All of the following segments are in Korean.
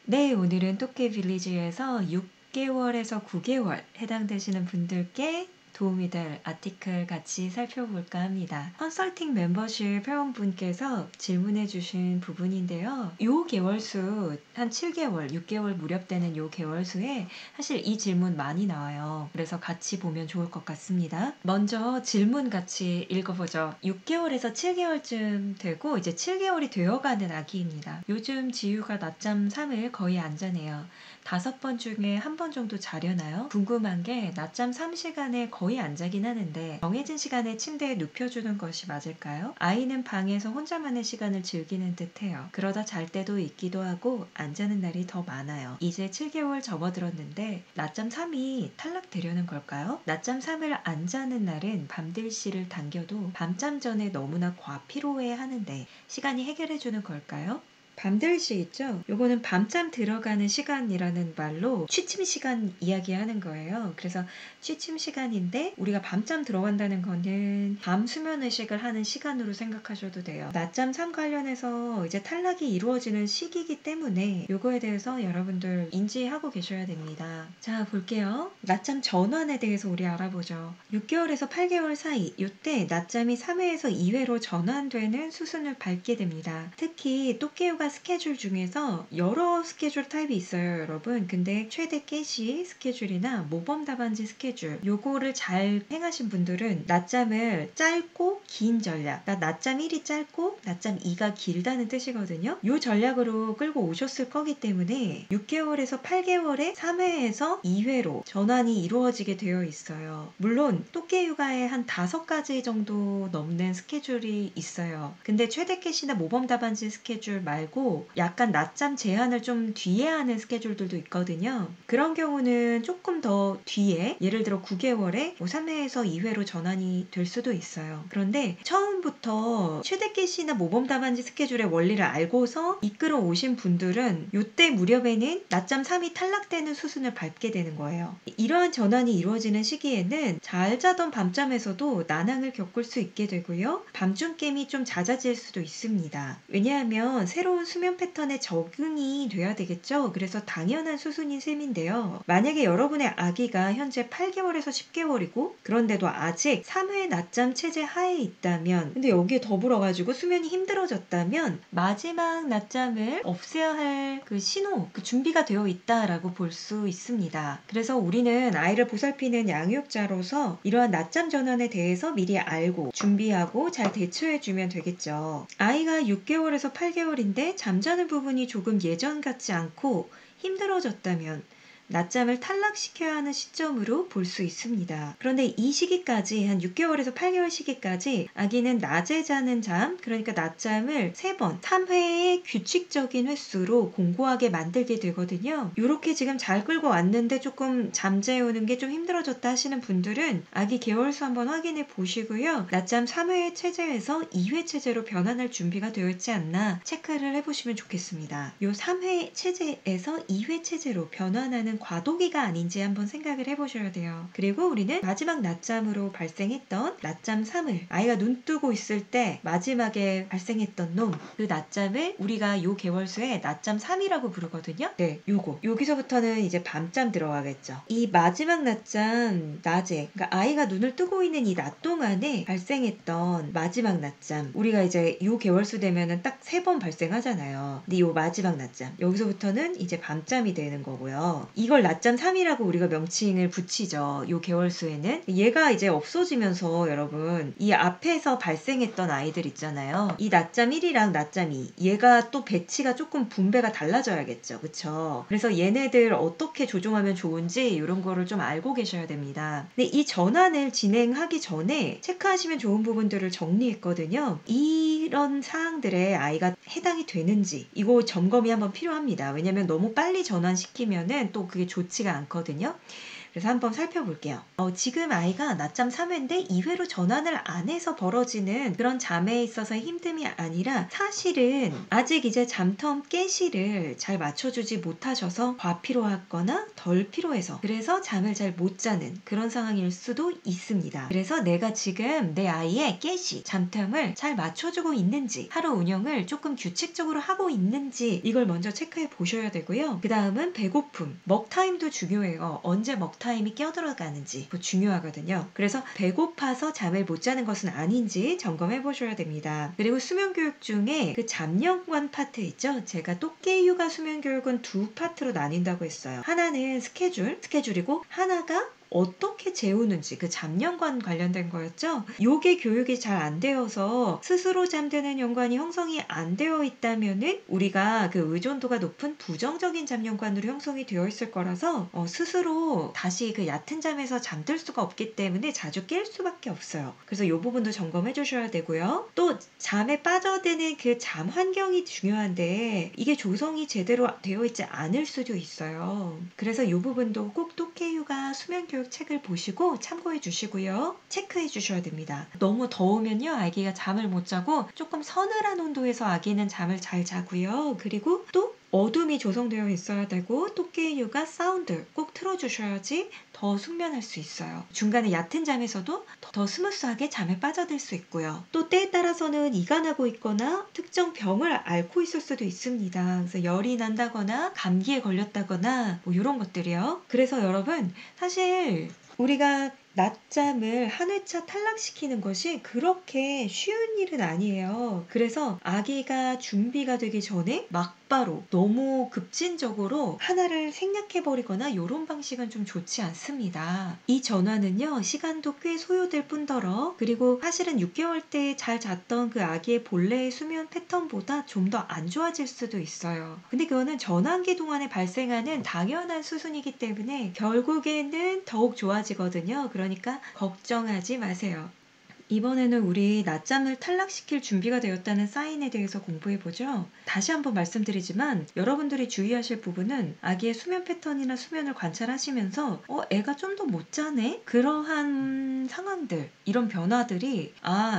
네, 오늘은 토끼 빌리지에서 6개월에서 9개월 해당되시는 분들께 도움이 될 아티클 같이 살펴볼까 합니다. 컨설팅 멤버십 회원분께서 질문해 주신 부분인데요. 요 개월수 한 7개월, 6개월 무렵 되는 요 개월수에 사실 이 질문 많이 나와요. 그래서 같이 보면 좋을 것 같습니다. 먼저 질문 같이 읽어보죠. 6개월에서 7개월쯤 되고 이제 7개월이 되어가는 아기입니다. 요즘 지유가 낮잠 3을 거의 안 자네요. 5번 중에 1번 정도 자려나요? 궁금한 게 낮잠 3시간에 거의 안 자긴 하는데 정해진 시간에 침대에 눕혀주는 것이 맞을까요? 아이는 방에서 혼자만의 시간을 즐기는 듯해요. 그러다 잘 때도 있기도 하고 안 자는 날이 더 많아요. 이제 7개월 접어들었는데 낮잠 3이 탈락되려는 걸까요? 낮잠 3을 안 자는 날은 밤들씨를 당겨도 밤잠 전에 너무나 과피로해 하는데 시간이 해결해주는 걸까요? 밤들시 있죠? 요거는 밤잠 들어가는 시간이라는 말로 취침 시간 이야기하는 거예요. 그래서 취침 시간인데 우리가 밤잠 들어간다는 거는 밤 수면 의식을 하는 시간으로 생각하셔도 돼요. 낮잠 3 관련해서 이제 탈락이 이루어지는 시기이기 때문에 요거에 대해서 여러분들 인지하고 계셔야 됩니다. 자, 볼게요. 낮잠 전환에 대해서 우리 알아보죠. 6개월에서 8개월 사이 요때 낮잠이 3회에서 2회로 전환되는 수순을 밟게 됩니다. 특히 또깨요가 스케줄 중에서 여러 스케줄 타입이 있어요, 여러분. 근데 최대 깨시 스케줄이나 모범 답안지 스케줄 요거를 잘 행하신 분들은 낮잠을 짧고 긴 전략, 그러니까 낮잠 1이 짧고 낮잠 2가 길다는 뜻이거든요. 요 전략으로 끌고 오셨을 거기 때문에 6개월에서 8개월에 3회에서 2회로 전환이 이루어지게 되어 있어요. 물론 또깨육아에 한 5가지 정도 넘는 스케줄이 있어요. 근데 최대 깨시나 모범 답안지 스케줄 말고 약간 낮잠 제한을 좀 뒤에 하는 스케줄들도 있거든요. 그런 경우는 조금 더 뒤에 예를 들어 9개월에 3회에서 2회로 전환이 될 수도 있어요. 그런데 처음부터 최대 깨시나 모범 답안지 스케줄의 원리를 알고서 이끌어 오신 분들은 이때 무렵에는 낮잠 3이 탈락되는 수순을 밟게 되는 거예요. 이러한 전환이 이루어지는 시기에는 잘 자던 밤잠에서도 난항을 겪을 수 있게 되고요. 밤중 깨임이 좀 잦아질 수도 있습니다. 왜냐하면 새로운 수면 패턴에 적응이 돼야 되겠죠. 그래서 당연한 수순인 셈인데요. 만약에 여러분의 아기가 현재 8개월에서 10개월이고 그런데도 아직 3회 낮잠 체제 하에 있다면 근데 여기에 더불어가지고 수면이 힘들어졌다면 마지막 낮잠을 없애야 할 그 신호, 그 준비가 되어 있다라고 볼 수 있습니다. 그래서 우리는 아이를 보살피는 양육자로서 이러한 낮잠 전환에 대해서 미리 알고 준비하고 잘 대처해주면 되겠죠. 아이가 6개월에서 8개월인데 잠자는 부분이 조금 예전 같지 않고 힘들어졌다면 낮잠을 탈락시켜야 하는 시점으로 볼 수 있습니다. 그런데 이 시기까지 한 6개월에서 8개월 시기까지 아기는 낮에 자는 잠, 그러니까 낮잠을 3번, 3회의 규칙적인 횟수로 공고하게 만들게 되거든요. 이렇게 지금 잘 끌고 왔는데 조금 잠재우는 게 좀 힘들어졌다 하시는 분들은 아기 개월수 한번 확인해 보시고요. 낮잠 3회 체제에서 2회 체제로 변환할 준비가 되어 있지 않나 체크를 해보시면 좋겠습니다. 이 3회 체제에서 2회 체제로 변환하는 과도기가 아닌지 한번 생각을 해보셔야 돼요. 그리고 우리는 마지막 낮잠으로 발생했던 낮잠 3을 아이가 눈 뜨고 있을 때 마지막에 발생했던 놈, 그 낮잠을 우리가 요 개월수에 낮잠 3이라고 부르거든요. 네, 요거. 여기서부터는 이제 밤잠 들어가겠죠. 이 마지막 낮잠 낮에, 그러니까 아이가 눈을 뜨고 있는 이 낮 동안에 발생했던 마지막 낮잠, 우리가 이제 요 개월수 되면은 딱 3번 발생하잖아요. 근데 요 마지막 낮잠, 여기서부터는 이제 밤잠이 되는 거고요. 이걸 낮잠 3이라고 우리가 명칭을 붙이죠. 요 개월수에는. 얘가 이제 없어지면서 여러분 이 앞에서 발생했던 아이들 있잖아요. 이 낮잠 1이랑 낮잠 2 얘가 또 배치가 조금 분배가 달라져야겠죠. 그쵸? 그래서 얘네들 어떻게 조정하면 좋은지 이런 거를 좀 알고 계셔야 됩니다. 근데 이 전환을 진행하기 전에 체크하시면 좋은 부분들을 정리했거든요. 이런 사항들에 아이가 해당이 되는지 이거 점검이 한번 필요합니다. 왜냐면 너무 빨리 전환시키면은 또 그게 좋지가 않거든요. 그래서 한번 살펴볼게요. 지금 아이가 낮잠 3회인데 2회로 전환을 안 해서 벌어지는 그런 잠에 있어서의 힘듦이 아니라 사실은 아직 이제 잠텀 깨시를 잘 맞춰주지 못하셔서 과피로하거나 덜 피로해서 그래서 잠을 잘 못 자는 그런 상황일 수도 있습니다. 그래서 내가 지금 내 아이의 깨시, 잠텀을 잘 맞춰주고 있는지 하루 운영을 조금 규칙적으로 하고 있는지 이걸 먼저 체크해 보셔야 되고요. 그 다음은 배고픔, 먹타임도 중요해요. 언제 먹타임이 껴들어가는지 중요하거든요. 그래서 배고파서 잠을 못 자는 것은 아닌지 점검해 보셔야 됩니다. 그리고 수면교육 중에 그 잠연관 파트 있죠? 제가 또깨 육아 수면교육은 두 파트로 나뉜다고 했어요. 하나는 스케줄이고 하나가 어떻게 재우는지 그 잠연관 관련된 거였죠. 요게 교육이 잘 안 되어서 스스로 잠드는 연관이 형성이 안 되어 있다면은 우리가 그 의존도가 높은 부정적인 잠연관으로 형성이 되어 있을 거라서 스스로 다시 그 얕은 잠에서 잠들 수가 없기 때문에 자주 깰 수밖에 없어요. 그래서 이 부분도 점검해 주셔야 되고요. 또 잠에 빠져드는 그 잠 환경이 중요한데 이게 조성이 제대로 되어 있지 않을 수도 있어요. 그래서 이 부분도 꼭 또깨 육아 수면 교육 책을 보시고 참고해 주시고요. 체크해 주셔야 됩니다. 너무 더우면요 아기가 잠을 못 자고 조금 서늘한 온도에서 아기는 잠을 잘 자고요. 그리고 또 어둠이 조성되어 있어야 되고 또깨 육아 사운드 꼭 틀어주셔야지 더 숙면할 수 있어요. 중간에 얕은 잠에서도 더 스무스하게 잠에 빠져들 수 있고요. 또 때에 따라서는 이가 나고 있거나 특정 병을 앓고 있을 수도 있습니다. 그래서 열이 난다거나 감기에 걸렸다거나 뭐 이런 것들이요. 그래서 여러분 사실 우리가 낮잠을 한 회차 탈락시키는 것이 그렇게 쉬운 일은 아니에요. 그래서 아기가 준비가 되기 전에 막바로 너무 급진적으로 하나를 생략해버리거나 이런 방식은 좀 좋지 않습니다. 이 전환은요 시간도 꽤 소요될 뿐더러 그리고 사실은 6개월 때 잘 잤던 그 아기의 본래의 수면 패턴보다 좀 더 안 좋아질 수도 있어요. 근데 그거는 전환기 동안에 발생하는 당연한 수순이기 때문에 결국에는 더욱 좋아지거든요. 그러니까 걱정하지 마세요. 이번에는 우리 낮잠을 탈락시킬 준비가 되었다는 사인에 대해서 공부해보죠. 다시 한번 말씀드리지만 여러분들이 주의하실 부분은 아기의 수면 패턴이나 수면을 관찰하시면서 애가 좀 더 못 자네? 그러한 상황들, 이런 변화들이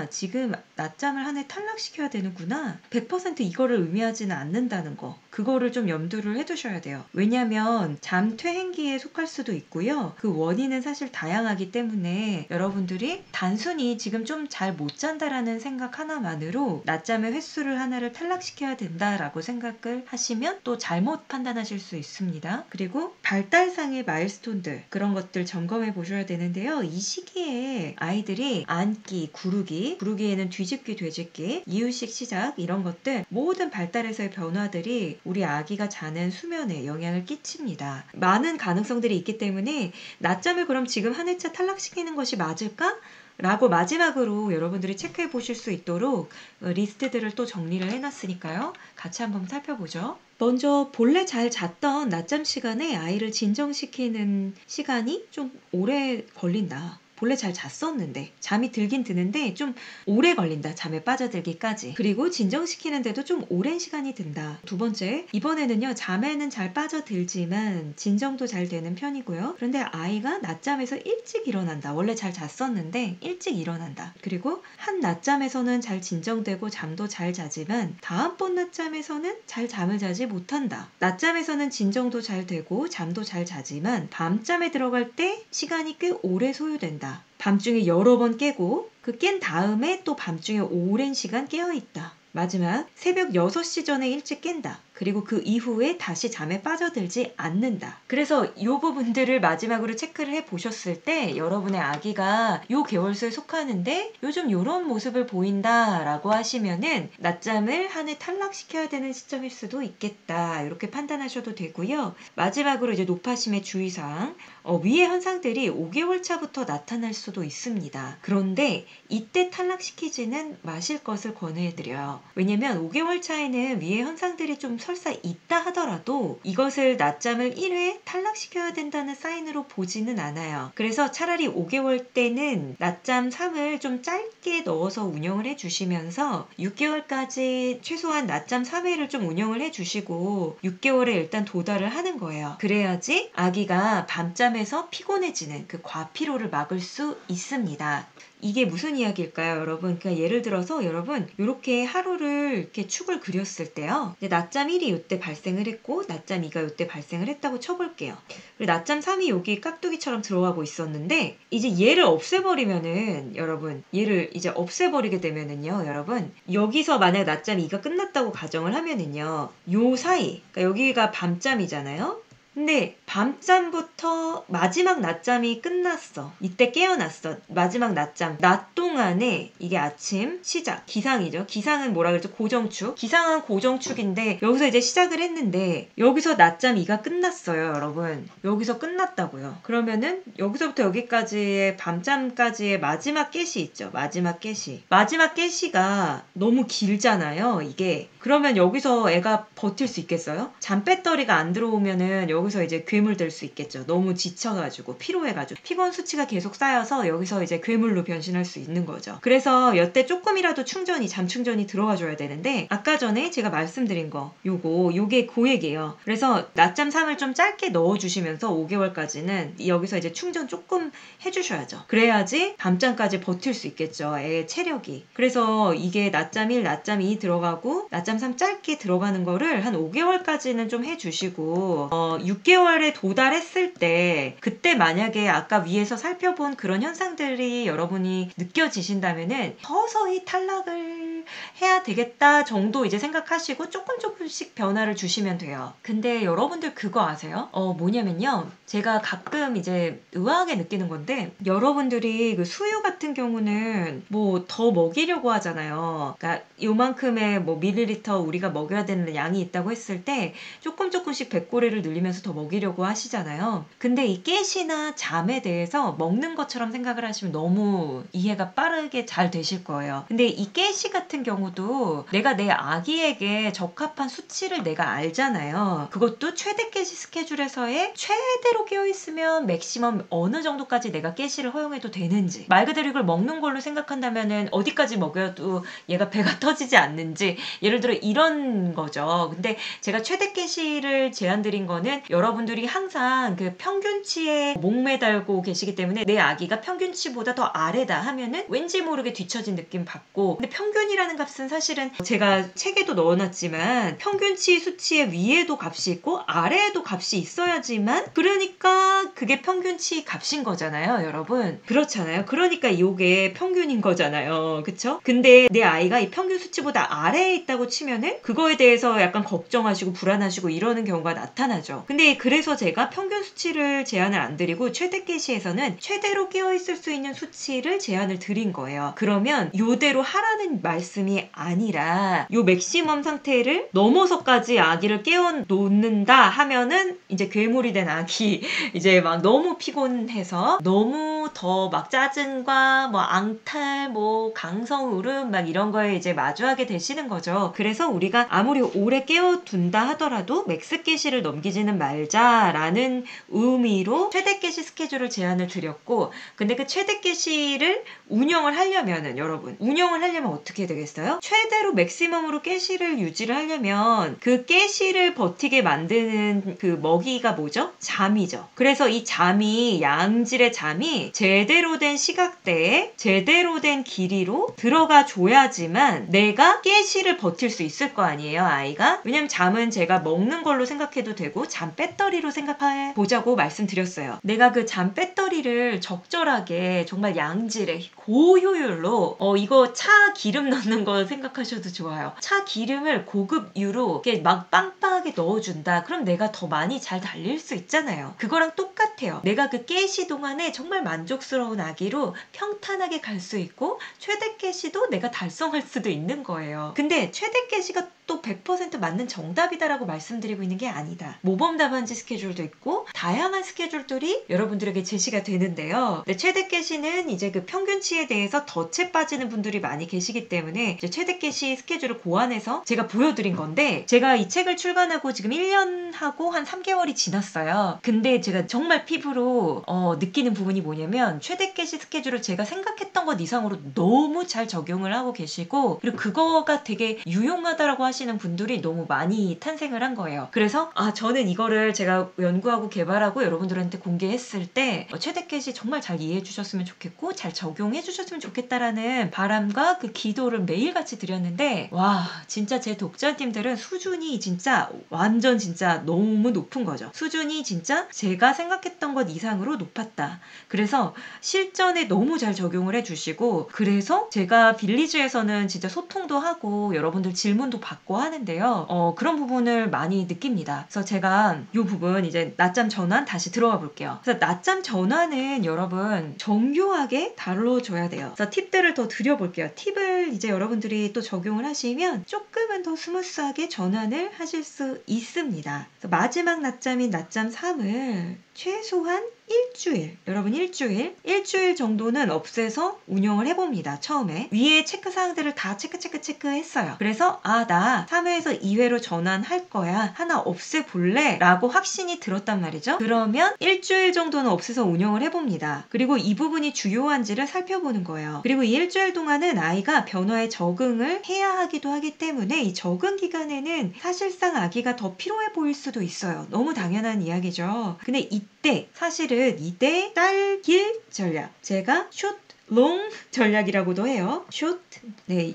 지금 낮잠을 한 해 탈락시켜야 되는구나. 100% 이거를 의미하지는 않는다는 거. 그거를 좀 염두를 해두셔야 돼요. 왜냐하면 잠퇴행기에 속할 수도 있고요. 그 원인은 사실 다양하기 때문에 여러분들이 단순히 지금 좀 잘 못 잔다라는 생각 하나만으로 낮잠의 횟수를 하나를 탈락시켜야 된다라고 생각을 하시면 또 잘못 판단하실 수 있습니다. 그리고 발달상의 마일스톤들 그런 것들 점검해 보셔야 되는데요. 이 시기에 아이들이 앉기, 구르기에는 뒤집기, 되짚기, 이유식 시작 이런 것들 모든 발달에서의 변화들이 우리 아기가 자는 수면에 영향을 끼칩니다. 많은 가능성들이 있기 때문에 낮잠을 그럼 지금 한 회차 탈락시키는 것이 맞을까? 라고 마지막으로 여러분들이 체크해 보실 수 있도록 리스트들을 또 정리를 해놨으니까요. 같이 한번 살펴보죠. 먼저 본래 잘 잤던 낮잠 시간에 아이를 진정시키는 시간이 좀 오래 걸린다. 본래 잘 잤었는데 잠이 들긴 드는데 좀 오래 걸린다. 잠에 빠져들기까지. 그리고 진정시키는데도 좀 오랜 시간이 든다. 두 번째, 이번에는요. 잠에는 잘 빠져들지만 진정도 잘 되는 편이고요. 그런데 아이가 낮잠에서 일찍 일어난다. 원래 잘 잤었는데 일찍 일어난다. 그리고 한 낮잠에서는 잘 진정되고 잠도 잘 자지만 다음번 낮잠에서는 잘 잠을 자지 못한다. 낮잠에서는 진정도 잘 되고 잠도 잘 자지만 밤잠에 들어갈 때 시간이 꽤 오래 소요된다. 밤중에 여러 번 깨고 그 깬 다음에 또 밤중에 오랜 시간 깨어있다. 마지막 새벽 6시 전에 일찍 깬다. 그리고 그 이후에 다시 잠에 빠져들지 않는다. 그래서 이 부분들을 마지막으로 체크를 해보셨을 때 여러분의 아기가 요 개월수에 속하는데 요즘 요런 모습을 보인다라고 하시면은 낮잠을 한 해 탈락시켜야 되는 시점일 수도 있겠다. 이렇게 판단하셔도 되고요. 마지막으로 이제 노파심의 주의사항. 위의 현상들이 5개월 차부터 나타날 수도 있습니다. 그런데 이때 탈락시키지는 마실 것을 권해드려요. 왜냐면 5개월 차에는 위의 현상들이 좀 설사 있다 하더라도 이것을 낮잠을 1회 탈락시켜야 된다는 사인으로 보지는 않아요. 그래서 차라리 5개월 때는 낮잠 3을 좀 짧게 넣어서 운영을 해주시면서 6개월까지 최소한 낮잠 3회를 좀 운영을 해주시고 6개월에 일단 도달을 하는 거예요. 그래야지 아기가 밤잠에서 피곤해지는 그 과피로를 막을 수 있습니다. 이게 무슨 이야기일까요, 여러분? 그러니까 예를 들어서 여러분 이렇게 하루를 이렇게 축을 그렸을 때요. 낮잠 1이 이때 발생을 했고 낮잠 2가 이때 발생을 했다고 쳐볼게요. 그리고 낮잠 3이 여기 깍두기처럼 들어가고 있었는데 이제 얘를 없애버리면은 여러분 얘를 이제 없애버리게 되면은요, 여러분 여기서 만약 낮잠 2가 끝났다고 가정을 하면은요, 요 사이 그러니까 여기가 밤잠이잖아요. 근데 밤잠부터 마지막 낮잠이 끝났어. 이때 깨어났어. 마지막 낮잠. 낮 동안에 이게 아침 시작. 기상이죠. 기상은 뭐라 그러죠? 고정축. 기상은 고정축인데 여기서 이제 시작을 했는데 여기서 낮잠 2가 끝났어요, 여러분. 여기서 끝났다고요. 그러면은 여기서부터 여기까지의 밤잠까지의 마지막 깨시 있죠. 마지막 깨시. 마지막 깨시가 너무 길잖아요, 이게. 그러면 여기서 애가 버틸 수 있겠어요? 잠배터리가 안 들어오면은 여기서 이제 괴물될 수 있겠죠. 너무 지쳐가지고 피로해가지고 피곤 수치가 계속 쌓여서 여기서 이제 괴물로 변신할 수 있는 거죠. 그래서 여태 조금이라도 충전이 잠충전이 들어와줘야 되는데 아까 전에 제가 말씀드린 거 요게 그 얘기예요. 그래서 낮잠 3을 좀 짧게 넣어주시면서 5개월까지는 여기서 이제 충전 조금 해주셔야죠. 그래야지 밤잠까지 버틸 수 있겠죠. 애의 체력이. 그래서 이게 낮잠 1, 낮잠 2 들어가고 낮잠 3 짧게 들어가는 거를 한 5개월까지는 좀 해주시고 6개월에 도달했을 때 그때 만약에 아까 위에서 살펴본 그런 현상들이 여러분이 느껴지신다면은 서서히 탈락을 해야 되겠다 정도 이제 생각하시고 조금씩 변화를 주시면 돼요. 근데 여러분들 그거 아세요? 뭐냐면요. 제가 가끔 이제 의아하게 느끼는 건데 여러분들이 그 수유 같은 경우는 뭐 더 먹이려고 하잖아요. 그러니까 요만큼의 뭐 밀리리터 우리가 먹여야 되는 양이 있다고 했을 때 조금씩 배꼬리를 늘리면서 더 먹이려고 하시잖아요. 근데 이 깨시나 잠에 대해서 먹는 것처럼 생각을 하시면 너무 이해가 빠르게 잘 되실 거예요. 근데 이 깨시 같은 경우도 내가 내 아기에게 적합한 수치를 내가 알잖아요. 그것도 최대 깨시 스케줄에서의 최대로 깨어있으면 맥시멈 어느 정도까지 내가 깨시를 허용해도 되는지, 말 그대로 이걸 먹는 걸로 생각한다면은 어디까지 먹여도 얘가 배가 터지지 않는지, 예를 들어 이런 거죠. 근데 제가 최대 깨시를 제안드린 거는 여러분들이 항상 그 평균치에 목매달고 계시기 때문에 내 아기가 평균치보다 더 아래다 하면은 왠지 모르게 뒤처진 느낌 받고, 근데 평균이라는 값은 사실은 제가 책에도 넣어놨지만 평균치 수치의 위에도 값이 있고 아래에도 값이 있어야지만, 그러니까 그게 평균치 값인 거잖아요, 여러분. 그렇잖아요. 그러니까 이게 평균인 거잖아요. 그쵸? 근데 내 아이가 이 평균 수치보다 아래에 있다고 치면은 그거에 대해서 약간 걱정하시고 불안하시고 이러는 경우가 나타나죠. 근데 그래서 제가 평균 수치를 제한을 안 드리고 최대 깨시에서는 최대로 깨어있을 수 있는 수치를 제한을 드린 거예요. 그러면 요대로 하라는 말씀이 아니라 요 맥시멈 상태를 넘어서까지 아기를 깨워놓는다 하면은 이제 괴물이 된 아기, 이제 막 너무 피곤해서 너무 더 막 짜증과 뭐 앙탈, 뭐 강성울음 막 이런 거에 이제 마주하게 되시는 거죠. 그래서 우리가 아무리 오래 깨워둔다 하더라도 맥스 깨시를 넘기지는 말자라는 의미로 최대 깨시 스케줄을 제안을 드렸고, 근데 그 최대 깨시를 운영을 하려면은 여러분, 운영을 하려면 어떻게 되겠어요? 최대로 맥시멈으로 깨시를 유지를 하려면 그 깨시를 버티게 만드는 그 먹이가 뭐죠? 잠이죠. 그래서 이 잠이, 양질의 잠이 제대로 된 시각대에 제대로 된 길이로 들어가 줘야지만 내가 깨시를 버틸 수 있을 거 아니에요, 아이가? 왜냐면 잠은 제가 먹는 걸로 생각해도 되고 잠 배터리로 생각해 보자고 말씀드렸어요. 내가 그 잠 배터리를 적절하게 정말 양질의 고효율로 이거 차 기름 넣는 거 생각하셔도 좋아요. 차 기름을 고급유로 이렇게 막 빵빵하게 넣어준다. 그럼 내가 더 많이 잘 달릴 수 있잖아요. 그거랑 똑같아요. 내가 그 깨시 동안에 정말 만족스러운 아기로 평탄하게 갈 수 있고 최대 깨시도 내가 달성할 수도 있는 거예요. 근데 최대 깨시가 또 100% 맞는 정답이다라고 말씀드리고 있는 게 아니다. 모범 답안지 스케줄도 있고 다양한 스케줄들이 여러분들에게 제시가 되는데요. 최대 개시는 이제 그 평균치에 대해서 덫에 빠지는 분들이 많이 계시기 때문에 이제 최대 개시 스케줄을 고안해서 제가 보여드린 건데, 제가 이 책을 출간하고 지금 1년하고 한 3개월이 지났어요. 근데 제가 정말 피부로 느끼는 부분이 뭐냐면 최대 개시 스케줄을 제가 생각했던 것 이상으로 너무 잘 적용을 하고 계시고, 그리고 그거가 되게 유용하다라고 하시는 분들이 너무 많이 탄생을 한 거예요. 그래서 저는 이거를 제가 연구하고 개발하고 여러분들한테 공개했을 때 최대 개시 정말 잘 이해해 주셨으면 좋겠고 잘 적용해 주셨으면 좋겠다라는 바람과 그 기도를 매일같이 드렸는데, 와 진짜 제 독자님들은 수준이 진짜 완전 진짜 너무 높은 거죠. 수준이 진짜 제가 생각했던 것 이상으로 높았다. 그래서 실전에 너무 잘 적용을 해주시고, 그래서 제가 빌리지에서는 진짜 소통도 하고 여러분들 질문도 받고 하는데요. 그런 부분을 많이 느낍니다. 그래서 제가 이 부분 이제 낮잠 전환 다시 들어가 볼게요. 그래서 낮잠 전환은 여러분 정교하게 다뤄줘야 돼요. 그래서 팁들을 더 드려볼게요. 팁을 이제 여러분들이 또 적용을 하시면 조금은 더 스무스하게 전환을 하실 수 있습니다. 그래서 마지막 낮잠인 낮잠 3을 최소한 일주일, 여러분 일주일 정도는 없애서 운영을 해봅니다. 처음에 위에 체크사항들을 다 체크했어요. 그래서 나 3회에서 2회로 전환할 거야, 하나 없애볼래? 라고 확신이 들었단 말이죠. 그러면 일주일 정도는 없애서 운영을 해봅니다. 그리고 이 부분이 주요한지를 살펴보는 거예요. 그리고 이 일주일 동안은 아이가 변화에 적응을 해야 하기도 하기 때문에 이 적응 기간에는 사실상 아기가 더 피로해 보일 수도 있어요. 너무 당연한 이야기죠. 근데 이때 사실은 이때 딸길 전략, 제가 숏 롱 전략이라고도 해요.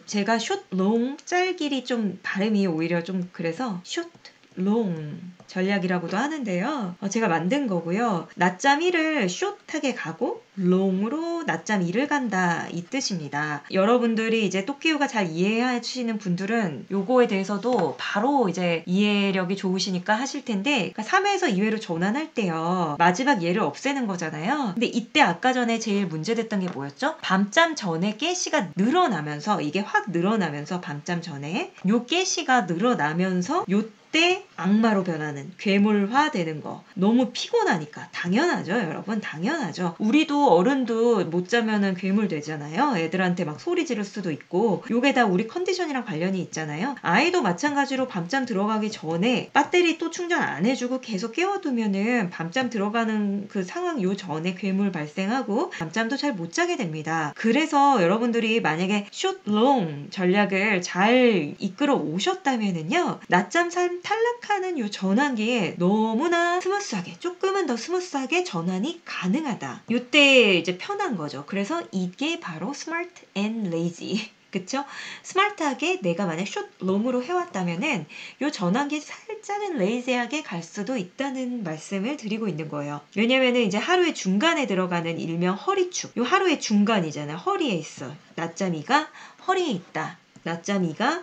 제가 숏 롱, 짤길이 좀 발음이 오히려 좀 그래서 숏 롱 전략이라고도 하는데요. 제가 만든 거고요. 낮잠 1을 숏하게 가고 롱으로 낮잠 2를 간다, 이 뜻입니다. 여러분들이 이제 똑기우가 잘 이해하시는 분들은 요거에 대해서도 바로 이제 이해력이 좋으시니까 하실 텐데, 그러니까 3회에서 2회로 전환할 때요, 마지막 얘를 없애는 거잖아요. 근데 이때 아까 전에 제일 문제됐던 게 뭐였죠? 밤잠 전에 깨시가 늘어나면서, 이게 확 늘어나면서 밤잠 전에 요 깨시가 늘어나면서 때 악마로 변하는, 괴물화 되는 거. 너무 피곤하니까. 당연하죠, 여러분. 당연하죠. 우리도 어른도 못 자면은 괴물 되잖아요. 애들한테 막 소리 지를 수도 있고. 요게 다 우리 컨디션이랑 관련이 있잖아요. 아이도 마찬가지로 밤잠 들어가기 전에 배터리 또 충전 안 해주고 계속 깨워두면은 밤잠 들어가는 그 상황 요 전에 괴물 발생하고 밤잠도 잘 못 자게 됩니다. 그래서 여러분들이 만약에 숏롱 전략을 잘 이끌어 오셨다면은요, 낮잠 탈락하는 요 전환기에 너무나 스무스하게, 조금은 더 스무스하게 전환이 가능하다. 요때 이제 편한 거죠. 그래서 이게 바로 스마트 앤 레이지. 그쵸? 스마트하게 내가 만약 숏 롱으로 해왔다면은 요 전환기 살짝은 레이지하게 갈 수도 있다는 말씀을 드리고 있는 거예요. 왜냐면은 이제 하루의 중간에 들어가는 일명 허리축. 요 하루의 중간이잖아요. 허리에 있어. 낮잠이가 허리에 있다. 낮잠이가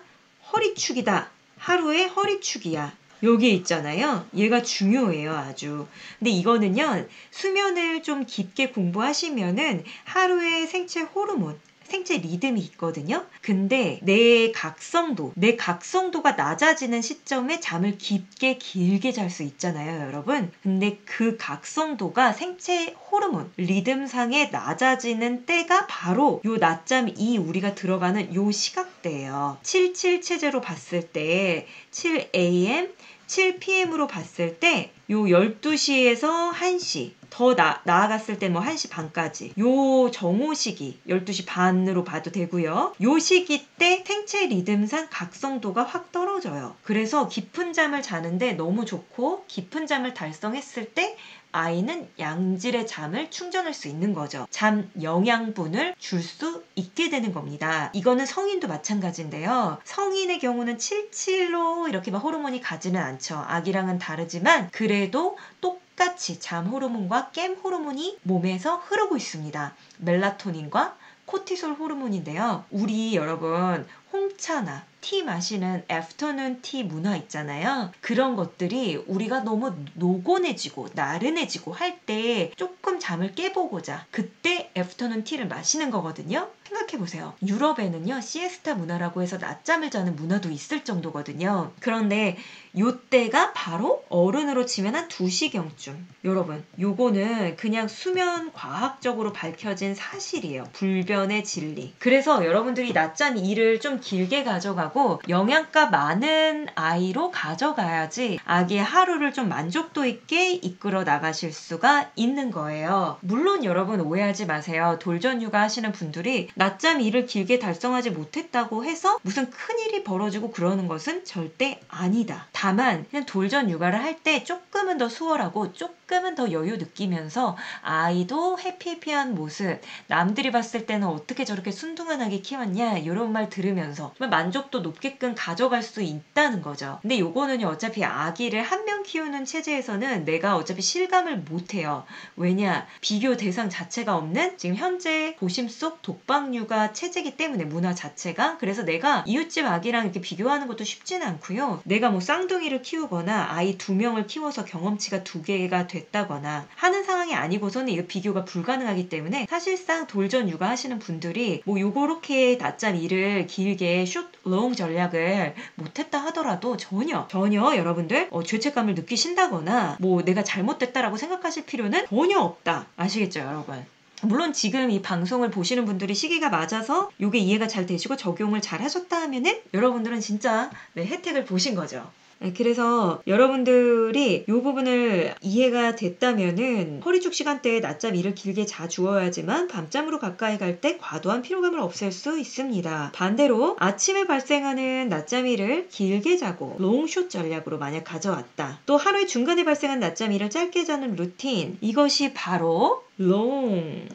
허리축이다. 하루의 허리축이야. 여기 있잖아요. 얘가 중요해요, 아주. 근데 이거는요, 수면을 좀 깊게 공부하시면은 하루의 생체 호르몬, 생체 리듬이 있거든요. 근데 내 각성도가 낮아지는 시점에 잠을 길게 잘 수 있잖아요, 여러분. 근데 그 각성도가 생체 호르몬, 리듬상에 낮아지는 때가 바로 요 낮잠 우리가 들어가는 요 시각대예요. 77 체제로 봤을 때 7am, 7pm으로 봤을 때 요 12시에서 1시, 더 나아갔을 때 뭐 1시 반까지, 요 정오 시기 12시 반으로 봐도 되고요. 요 시기 때 생체 리듬상 각성도가 확 떨어져요. 그래서 깊은 잠을 자는데 너무 좋고, 깊은 잠을 달성했을 때 아이는 양질의 잠을 충전할 수 있는 거죠. 잠 영양분을 줄 수 있게 되는 겁니다. 이거는 성인도 마찬가지인데요. 성인의 경우는 77로 이렇게 막 호르몬이 가지는 않죠. 아기랑은 다르지만 그래도 똑같이 잠 호르몬과 깸 호르몬이 몸에서 흐르고 있습니다. 멜라토닌과 코티솔 호르몬인데요. 우리 여러분 홍차나 티 마시는 애프터눈 티 문화 있잖아요. 그런 것들이 우리가 너무 노곤해지고 나른해지고 할 때 조금 잠을 깨보고자 그때 애프터눈 티를 마시는 거거든요. 생각해보세요. 유럽에는요 시에스타 문화라고 해서 낮잠을 자는 문화도 있을 정도거든요. 그런데 요때가 바로 어른으로 치면 한 2시경쯤. 여러분 요거는 그냥 수면 과학적으로 밝혀진 사실이에요. 불변의 진리. 그래서 여러분들이 낮잠 2를 좀 길게 가져가고 영양가 많은 아이로 가져가야지 아기의 하루를 좀 만족도 있게 이끌어 나가실 수가 있는 거예요. 물론 여러분 오해하지 마세요. 돌전 육아 하시는 분들이 낮잠 2를 길게 달성하지 못했다고 해서 무슨 큰일이 벌어지고 그러는 것은 절대 아니다. 다만 그냥 돌전 육아를 할 때 조금은 더 수월하고 조금은 더 여유 느끼면서 아이도 해피해피한 모습, 남들이 봤을 때는 어떻게 저렇게 순둥한하게 키웠냐 이런 말 들으면서 정말 만족도 높게끔 가져갈 수 있다는 거죠. 근데 요거는요 어차피 아기를 한 명 키우는 체제에서는 내가 어차피 실감을 못해요. 왜냐? 비교 대상 자체가 없는 지금 현재 도심 속 독박 육아 체제이기 때문에 문화 자체가. 그래서 내가 이웃집 아기랑 이렇게 비교하는 것도 쉽지는 않고요. 내가 뭐 쌍둥이를 키우거나 아이 2명을 키워서 경험치가 2개가 됐다거나 하는 상황이 아니고서는 이거 비교가 불가능하기 때문에 사실상 돌전 육아 하시는 분들이 뭐 요렇게 낮잠 2를 길게 숏, 롱 전략을 못했다 하더라도 전혀 여러분들 죄책감을 느끼신다거나 뭐 내가 잘못됐다라고 생각하실 필요는 전혀 없다. 아시겠죠 여러분? 물론 지금 이 방송을 보시는 분들이 시기가 맞아서 이게 이해가 잘 되시고 적용을 잘 하셨다 하면은 여러분들은 진짜 혜택을 보신 거죠. 그래서 여러분들이 이 부분을 이해가 됐다면은 허리축 시간대에 낮잠 2를 길게 자주어야지만 밤잠으로 가까이 갈 때 과도한 피로감을 없앨 수 있습니다. 반대로 아침에 발생하는 낮잠 2를 길게 자고 롱숏 전략으로 만약 가져왔다. 또 하루의 중간에 발생한 낮잠 2를 짧게 자는 루틴. 이것이 바로 롱숏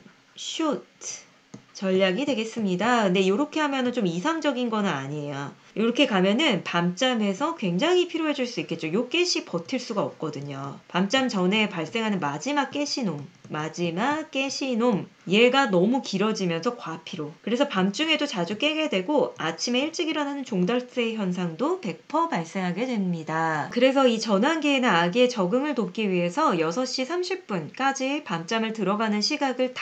전략이 되겠습니다. 근데 이렇게 하면은 좀 이상적인 건 아니에요. 이렇게 가면은 밤잠에서 굉장히 피로해질 수 있겠죠. 요 깨시 버틸 수가 없거든요. 밤잠 전에 발생하는 마지막 깨시놈. 얘가 너무 길어지면서 과피로. 그래서 밤중에도 자주 깨게 되고 아침에 일찍 일어나는 종달새 현상도 100% 발생하게 됩니다. 그래서 이 전환기에는 아기의 적응을 돕기 위해서 6시 30분까지 밤잠을 들어가는 시각을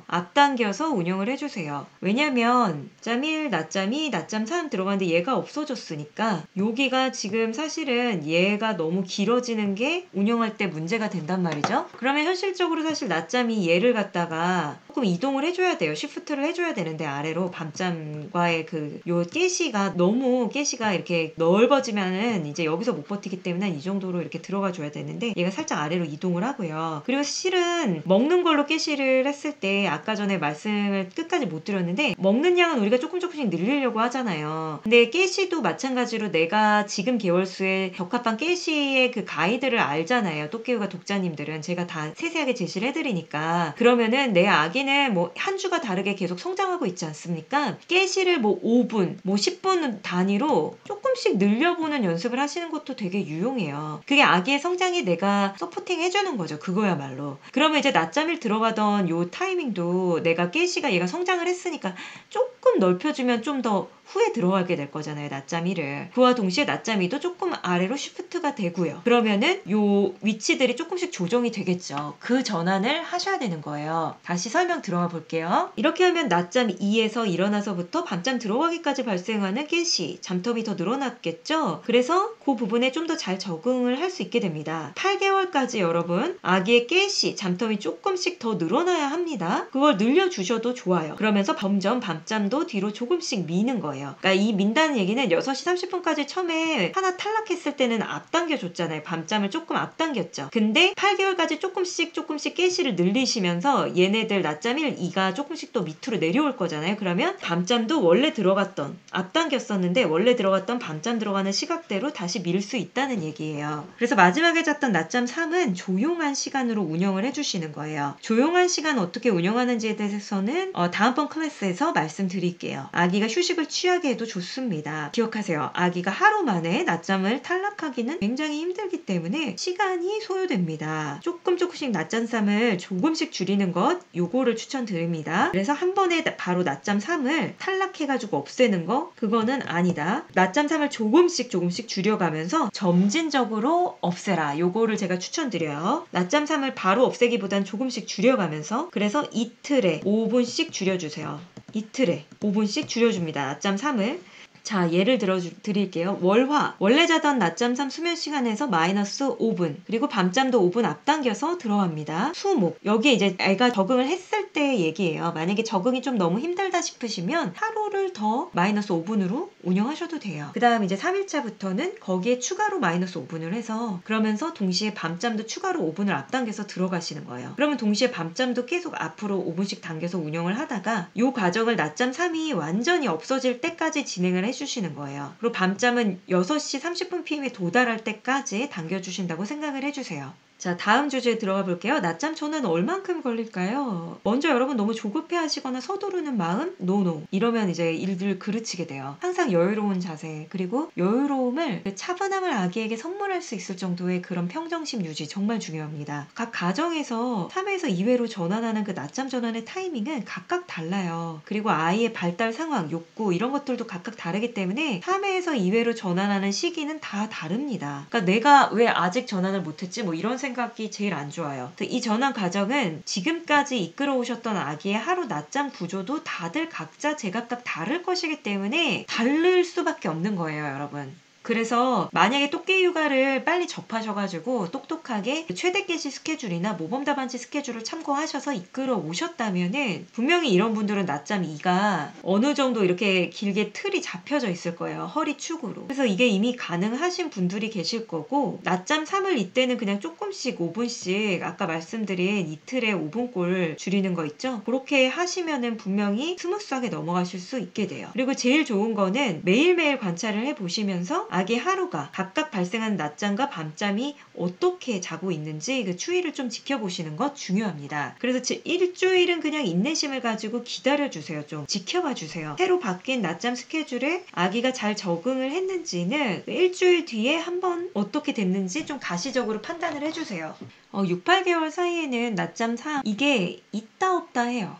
앞당겨서 운영을 해주세요. 왜냐면 낮잠 1, 낮잠 2, 낮잠 3 들어가는데 얘가 없어졌으니까 여기가 지금 사실은 얘가 너무 길어지는 게 운영할 때 문제가 된단 말이죠. 그러면 현실적으로 사실 낮잠이 얘를 갖다가 조금 이동을 해줘야 돼요. 시프트를 해줘야 되는데 아래로 밤잠과의 요 깨시가 이렇게 넓어지면은 이제 여기서 못 버티기 때문에 이 정도로 이렇게 들어가 줘야 되는데 얘가 살짝 아래로 이동을 하고요. 그리고 실은 먹는 걸로 깨시를 했을 때 아까 전에 말씀을 끝까지 못 드렸는데 먹는 양은 우리가 조금씩 늘리려고 하잖아요. 근데 깨시도 마찬가지로 내가 지금 개월수에 적합한 깨시의 그 가이드를 알잖아요. 똑개우가 독자님들은 제가 다 세세하게 제시를 해드리니까. 그러면은 내 아기는 뭐 한 주가 다르게 계속 성장하고 있지 않습니까? 깨시를 뭐 5분, 뭐 10분 단위로 조금씩 늘려보는 연습을 하시는 것도 되게 유용해요. 그게 아기의 성장에 내가 서포팅 해주는 거죠. 그거야말로. 그러면 이제 낮잠을 들어가던 요 타이밍도 내가 깨시가 얘가 성장을 했으니까 조금 넓혀주면 좀 더 후에 들어가게 될 거잖아요. 낮잠 1을. 그와 동시에 낮잠 2도 조금 아래로 시프트가 되고요. 그러면은 요 위치들이 조금씩 조정이 되겠죠. 그 전환을 하셔야 되는 거예요. 다시 설명 들어가 볼게요. 이렇게 하면 낮잠 2에서 일어나서부터 밤잠 들어가기까지 발생하는 깨시, 잠텀이 더 늘어났겠죠? 그래서 그 부분에 좀 더 잘 적응을 할 수 있게 됩니다. 8개월까지 여러분 아기의 깨시, 잠텀이 조금씩 더 늘어나야 합니다. 그걸 늘려주셔도 좋아요. 그러면서 점점 밤잠도 뒤로 조금씩 미는 거예요. 그러니까 이 민다는 얘기는 6시 30분까지 처음에 하나 탈락했을 때는 앞당겨줬잖아요. 밤잠을 조금 앞당겼죠. 근데 8개월까지 조금씩 깨시를 늘리시면서 얘네들 낮잠 1, 2가 조금씩 또 밑으로 내려올 거잖아요. 그러면 밤잠도 원래 들어갔던 앞당겼었는데 원래 들어갔던 밤잠 들어가는 시각대로 다시 밀 수 있다는 얘기예요. 그래서 마지막에 잤던 낮잠 3은 조용한 시간으로 운영을 해주시는 거예요. 조용한 시간 어떻게 운영하는지에 대해서는 다음번 클래스에서 말씀드릴게요. 아기가 휴식을 취하게 해도 좋습니다. 기억하세요. 아기가 하루 만에 낮잠을 탈락하기는 굉장히 힘들기 때문에 시간이 소요됩니다. 조금씩 낮잠잠을 조금씩 줄이는 것 요거를 추천드립니다. 그래서 한 번에 바로 낮잠 3을 탈락해가지고 없애는 거 그거는 아니다. 낮잠 3을 조금씩 줄여가면서 점진적으로 없애라. 요거를 제가 추천드려요. 낮잠 3을 바로 없애기보단 조금씩 줄여가면서 그래서 이틀에 5분씩 줄여주세요. 이틀에 5분씩 줄여줍니다. 낮잠 3을. 자, 예를 들어 드릴게요. 월화. 원래 자던 낮잠 3 수면 시간에서 마이너스 5분. 그리고 밤잠도 5분 앞당겨서 들어갑니다. 수목. 여기에 이제 애가 적응을 했을 때 얘기예요. 만약에 적응이 좀 너무 힘들다 싶으시면 하루를 더 마이너스 5분으로 운영하셔도 돼요. 그 다음 이제 3일차부터는 거기에 추가로 마이너스 5분을 해서 그러면서 동시에 밤잠도 추가로 5분을 앞당겨서 들어가시는 거예요. 그러면 동시에 밤잠도 계속 앞으로 5분씩 당겨서 운영을 하다가 이 과정을 낮잠 3이 완전히 없어질 때까지 진행을 해주시는 거예요. 그리고 밤잠은 6시 30분 pm에 도달할 때까지 당겨주신다고 생각을 해주세요. 자, 다음 주제에 들어가 볼게요. 낮잠 초는 얼만큼 걸릴까요? 먼저 여러분 너무 조급해 하시거나 서두르는 마음? 노노. 이러면 이제 일들 그르치게 돼요. 항상 여유로운 자세, 그리고 여유로움을, 차분함을 아기에게 선물할 수 있을 정도의 그런 평정심 유지 정말 중요합니다. 각 가정에서 3회에서 2회로 전환하는 그 낮잠 전환의 타이밍은 각각 달라요. 그리고 아이의 발달 상황, 욕구 이런 것들도 각각 다르기 때문에 3회에서 2회로 전환하는 시기는 다 다릅니다. 그러니까 내가 왜 아직 전환을 못했지? 뭐 이런 생각이 제일 안 좋아요. 이 전환 과정은 지금까지 이끌어 오셨던 아기의 하루 낮잠 구조도 다들 각자 제각각 다를 것이기 때문에 다를 수밖에 없는 거예요, 여러분. 그래서 만약에 토끼 육아를 빨리 접하셔가지고 똑똑하게 최대 개시 스케줄이나 모범답안지 스케줄을 참고하셔서 이끌어 오셨다면은 분명히 이런 분들은 낮잠 2가 어느 정도 이렇게 길게 틀이 잡혀져 있을 거예요. 허리 축으로. 그래서 이게 이미 가능하신 분들이 계실 거고 낮잠 3을 이때는 그냥 조금씩 5분씩 아까 말씀드린 이틀에 5분꼴 줄이는 거 있죠? 그렇게 하시면은 분명히 스무스하게 넘어가실 수 있게 돼요. 그리고 제일 좋은 거는 매일매일 관찰을 해보시면서 아기 하루가 각각 발생하는 낮잠과 밤잠이 어떻게 자고 있는지 그 추이를 좀 지켜보시는 것 중요합니다. 그래서 일주일은 그냥 인내심을 가지고 기다려주세요. 좀 지켜봐 주세요. 새로 바뀐 낮잠 스케줄에 아기가 잘 적응을 했는지는 일주일 뒤에 한번 어떻게 됐는지 좀 가시적으로 판단을 해주세요. 6, 8개월 사이에는 낮잠 3 이게 있다 없다 해요.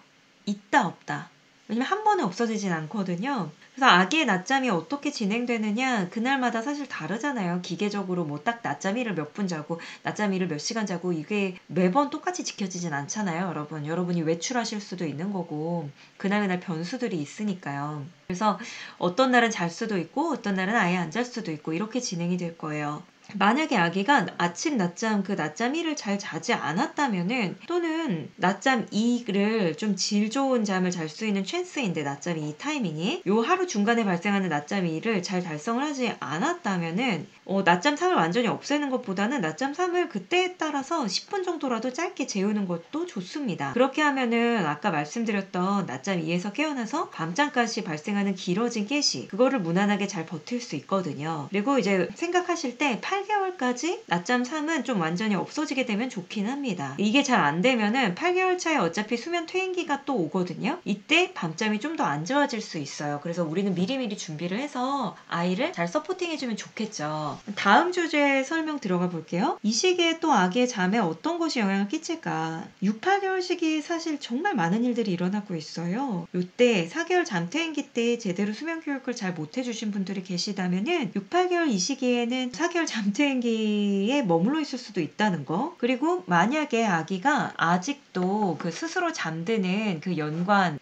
있다 없다. 왜냐면 한 번에 없어지진 않거든요. 그래서 아기의 낮잠이 어떻게 진행되느냐 그날마다 사실 다르잖아요. 기계적으로 뭐 딱 낮잠 1을 몇 분 자고 낮잠 2를 몇 시간 자고 이게 매번 똑같이 지켜지진 않잖아요. 여러분이 외출하실 수도 있는 거고 그날그날 변수들이 있으니까요. 그래서 어떤 날은 잘 수도 있고 어떤 날은 아예 안 잘 수도 있고 이렇게 진행이 될 거예요. 만약에 아기가 아침 낮잠 그 낮잠 1을 잘 자지 않았다면은 또는 낮잠 2를 좀 질 좋은 잠을 잘 수 있는 찬스인데 낮잠 2 타이밍이 요 하루 중간에 발생하는 낮잠 2를 잘 달성을 하지 않았다면은 낮잠 3을 완전히 없애는 것보다는 낮잠 3을 그때에 따라서 10분 정도라도 짧게 재우는 것도 좋습니다. 그렇게 하면은 아까 말씀드렸던 낮잠 2에서 깨어나서 밤잠까지 발생하는 길어진 깨시 그거를 무난하게 잘 버틸 수 있거든요. 그리고 이제 생각하실 때 8개월까지 낮잠 3은 좀 완전히 없어지게 되면 좋긴 합니다. 이게 잘 안 되면은 8개월 차에 어차피 수면 퇴행기가 또 오거든요. 이때 밤잠이 좀 더 안 좋아질 수 있어요. 그래서 우리는 미리미리 준비를 해서 아이를 잘 서포팅해주면 좋겠죠. 다음 주제 설명 들어가 볼게요. 이 시기에 또 아기의 잠에 어떤 것이 영향을 끼칠까? 6, 8개월 시기에 사실 정말 많은 일들이 일어나고 있어요. 이때 4개월 잠퇴행기 때 제대로 수면 교육을 잘 못 해주신 분들이 계시다면은 6, 8개월 이 시기에는 4개월 잠퇴행기에 머물러 있을 수도 있다는 거. 그리고 만약에 아기가 아직도 그 스스로 잠드는 그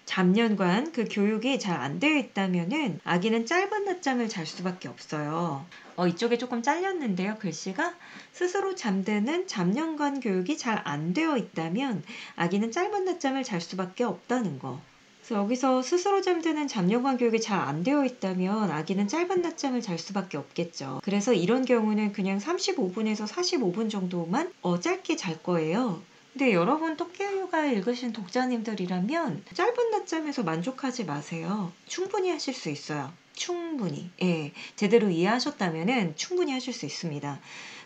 잠연관 그 교육이 잘 안 되어 있다면은 아기는 짧은 낮잠을 잘 수밖에 없어요. 이쪽에 조금 잘렸는데요. 글씨가 스스로 잠드는 잠연관 교육이 잘 안 되어 있다면 아기는 짧은 낮잠을 잘 수밖에 없다는 거. 그래서 여기서 스스로 잠드는 잠연관 교육이 잘 안 되어 있다면 아기는 짧은 낮잠을 잘 수밖에 없겠죠. 그래서 이런 경우는 그냥 35분에서 45분 정도만 짧게 잘 거예요. 근데 여러분 토끼육아 읽으신 독자님들이라면 짧은 낮잠에서 만족하지 마세요. 충분히 하실 수 있어요. 충분히. 예, 제대로 이해하셨다면은 충분히 하실 수 있습니다.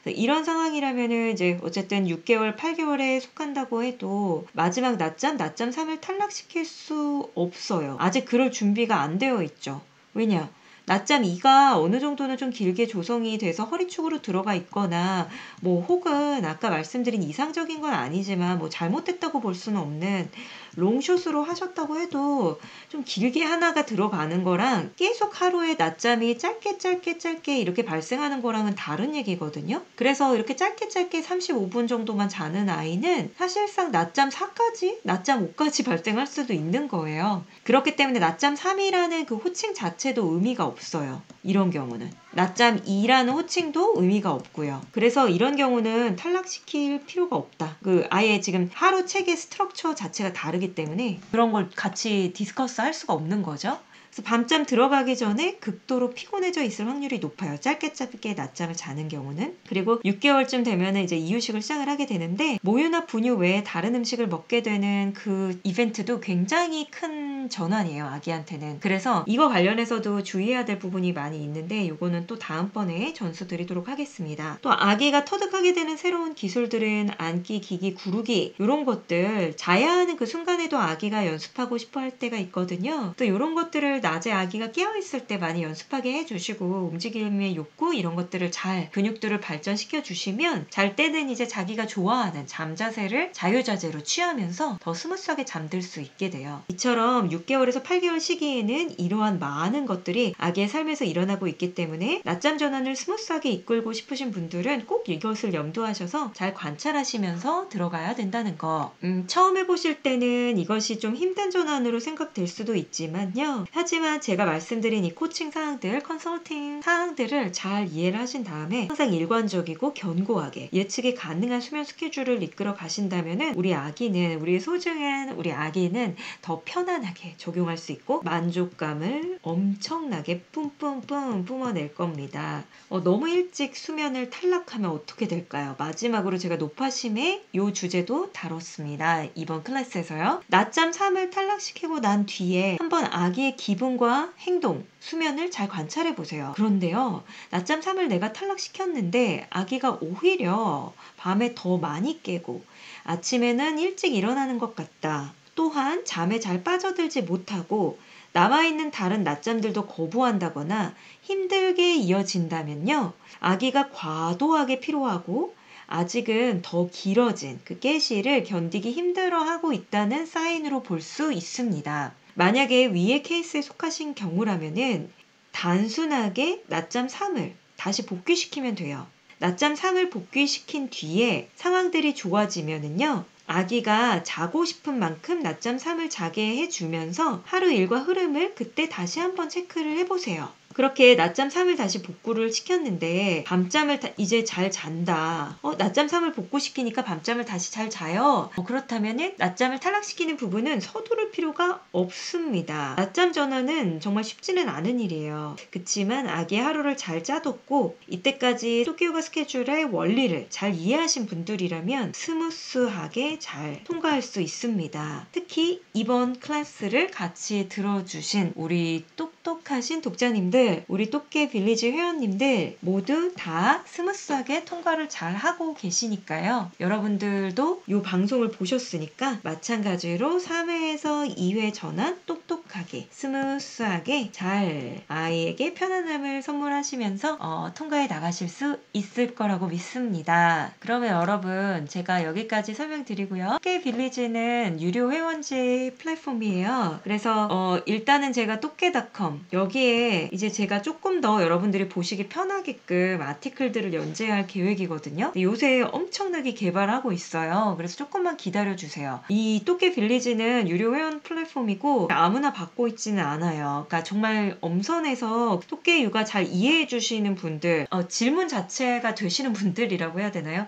이런 상황이라면은 이제 어쨌든 6개월, 8개월에 속한다고 해도 마지막 낮잠 3을 탈락시킬 수 없어요. 아직 그럴 준비가 안 되어 있죠. 왜냐? 낮잠 2가 어느 정도는 좀 길게 조성이 돼서 허리축으로 들어가 있거나 뭐 혹은 아까 말씀드린 이상적인 건 아니지만 뭐 잘못됐다고 볼 수는 없는 롱숏으로 하셨다고 해도 좀 길게 하나가 들어가는 거랑 계속 하루에 낮잠이 짧게 이렇게 발생하는 거랑은 다른 얘기거든요. 그래서 이렇게 짧게 35분 정도만 자는 아이는 사실상 낮잠 4까지, 낮잠 5까지 발생할 수도 있는 거예요. 그렇기 때문에 낮잠 3이라는 그 호칭 자체도 의미가 없어요. 이런 경우는. 낮잠 2라는 호칭도 의미가 없고요. 그래서 이런 경우는 탈락시킬 필요가 없다. 아예 지금 하루 책의 스트럭처 자체가 다르기 때문에 그런 걸 같이 디스커스 할 수가 없는 거죠. 그래서 밤잠 들어가기 전에 극도로 피곤해져 있을 확률이 높아요. 짧게 낮잠을 자는 경우는. 그리고 6개월쯤 되면 이제 이유식을 시작을 하게 되는데 모유나 분유 외에 다른 음식을 먹게 되는 그 이벤트도 굉장히 큰 전환이에요. 아기한테는. 그래서 이거 관련해서도 주의해야 될 부분이 많이 있는데 이거는 또 다음번에 전수 드리도록 하겠습니다. 또 아기가 터득하게 되는 새로운 기술들은 안기, 기기, 구르기 이런 것들 자야 하는 그 순간에도 아기가 연습하고 싶어 할 때가 있거든요. 또 이런 것들을 낮에 아기가 깨어있을 때 많이 연습하게 해주시고 움직임의 욕구 이런 것들을 잘 근육들을 발전시켜 주시면 잘 때는 이제 자기가 좋아하는 잠자세를 자유자재로 취하면서 더 스무스하게 잠들 수 있게 돼요. 이처럼 6개월에서 8개월 시기에는 이러한 많은 것들이 아기의 삶에서 일어나고 있기 때문에 낮잠 전환을 스무스하게 이끌고 싶으신 분들은 꼭 이것을 염두하셔서 잘 관찰하시면서 들어가야 된다는 거. 처음 해보실 때는 이것이 좀 힘든 전환으로 생각될 수도 있지만요. 하지만 제가 말씀드린 이 코칭 사항들, 컨설팅 사항들을 잘 이해를 하신 다음에 항상 일관적이고 견고하게 예측이 가능한 수면 스케줄을 이끌어 가신다면 우리의 소중한 우리 아기는 더 편안하게 적용할 수 있고 만족감을 엄청나게 뿜뿜뿜 뿜어낼 겁니다. 너무 일찍 수면을 탈락하면 어떻게 될까요? 마지막으로 제가 노파심의 이 주제도 다뤘습니다. 이번 클래스에서요. 낮잠 3을 탈락시키고 난 뒤에 한번 아기의 기분과 행동, 수면을 잘 관찰해 보세요. 그런데요. 낮잠 3을 내가 탈락시켰는데 아기가 오히려 밤에 더 많이 깨고 아침에는 일찍 일어나는 것 같다. 또한 잠에 잘 빠져들지 못하고 남아있는 다른 낮잠들도 거부한다거나 힘들게 이어진다면요. 아기가 과도하게 피로하고 아직은 더 길어진 그 깨시를 견디기 힘들어하고 있다는 사인으로 볼 수 있습니다. 만약에 위의 케이스에 속하신 경우라면은 단순하게 낮잠 3을 다시 복귀시키면 돼요. 낮잠 3을 복귀시킨 뒤에 상황들이 좋아지면은요. 아기가 자고 싶은 만큼 낮잠 3을 자게 해주면서 하루 일과 흐름을 그때 다시 한번 체크를 해보세요. 그렇게 낮잠 3을 다시 복구를 시켰는데 밤잠을 이제 잘 잔다. 낮잠 3을 복구시키니까 밤잠을 다시 잘 자요. 그렇다면 낮잠을 탈락시키는 부분은 서두를 필요가 없습니다. 낮잠 전환은 정말 쉽지는 않은 일이에요. 그치만 아기의 하루를 잘 짜뒀고 이때까지 토끼요가 스케줄의 원리를 잘 이해하신 분들이라면 스무스하게 잘 통과할 수 있습니다. 특히 이번 클래스를 같이 들어주신 우리 똑똑하신 독자님들 우리 똑개 빌리지 회원님들 모두 다 스무스하게 통과를 잘 하고 계시니까요. 여러분들도 이 방송을 보셨으니까 마찬가지로 3회에서 2회 전환 똑똑하게 스무스하게 잘 아이에게 편안함을 선물하시면서 통과해 나가실 수 있을 거라고 믿습니다. 그러면 여러분 제가 여기까지 설명드리고요. 똑개 빌리지는 유료 회원제 플랫폼이에요. 그래서 일단은 제가 똑개닷컴 여기에 이제 제가 조금 더 여러분들이 보시기 편하게끔 아티클들을 연재할 계획이거든요. 요새 엄청나게 개발하고 있어요. 그래서 조금만 기다려주세요. 이 똑개 빌리지는 유료 회원 플랫폼이고 아무나 받고 있지는 않아요. 그러니까 정말 엄선해서 똑개 육아 잘 이해해 주시는 분들, 질문 자체가 되시는 분들이라고 해야 되나요?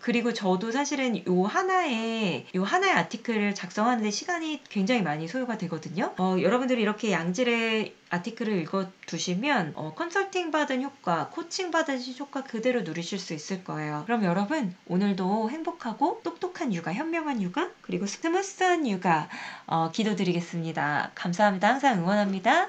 그리고 저도 사실은 요 하나의 아티클을 작성하는데 시간이 굉장히 많이 소요가 되거든요. 여러분들이 이렇게 양질의 아티클을 읽어두시면 컨설팅 받은 효과, 코칭 받은 효과 그대로 누리실 수 있을 거예요. 그럼 여러분 오늘도 행복하고 똑똑한 육아, 현명한 육아, 그리고 스무스한 육아 기도드리겠습니다. 감사합니다. 항상 응원합니다.